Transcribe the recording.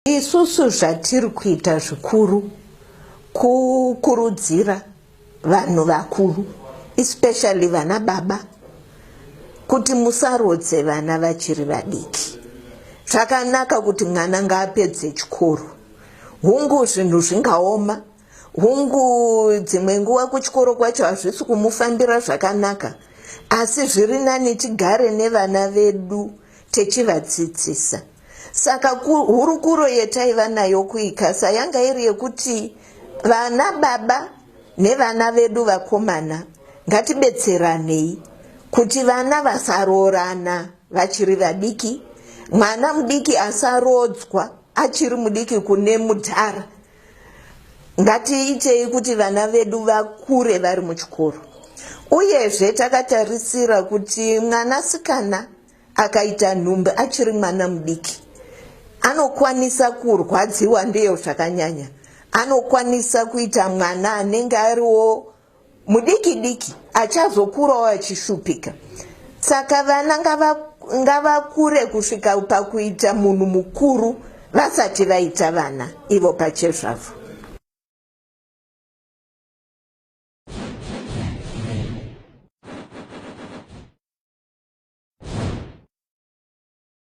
Isusu zvatiri kuita zvikuru kukurudzira vanhu vakuru, especially vana baba, kuti musarodze vana vachiri vadiki. Zvakanaka kuti mwana ngaapedze chikoro. Hungu zvinhu zvingaoma, hungu dzimwe nguva kuchikoro kwacho hazvisi kumufambira zvakanaka, asi zviri nani tigare nevana vedu techivadzidzisa. Saka hurukuro yetaiva nayo kuIkasa yanga iri yekuti vana baba nevana vedu vakomana ngatibetseranei kuti vana vasarorana vachiri vadiki, mwana mudiki asarodzwa achiri mudiki kune mudhara. Ngatiitei kuti vana vedu vakure vari muchikoro. Uyezve takatarisira kuti mwanasikana akaita nhumbi achiri mwana mudiki anokwanisa kurwadziwa ndiyo zvakanyanya, anokwanisa kuita mwana anenge ariwo mudiki diki achazokurawo achishupika. Saka vana ngavakure kusvika pakuita munhu mukuru vasati vaita vana ivo pachezvavo.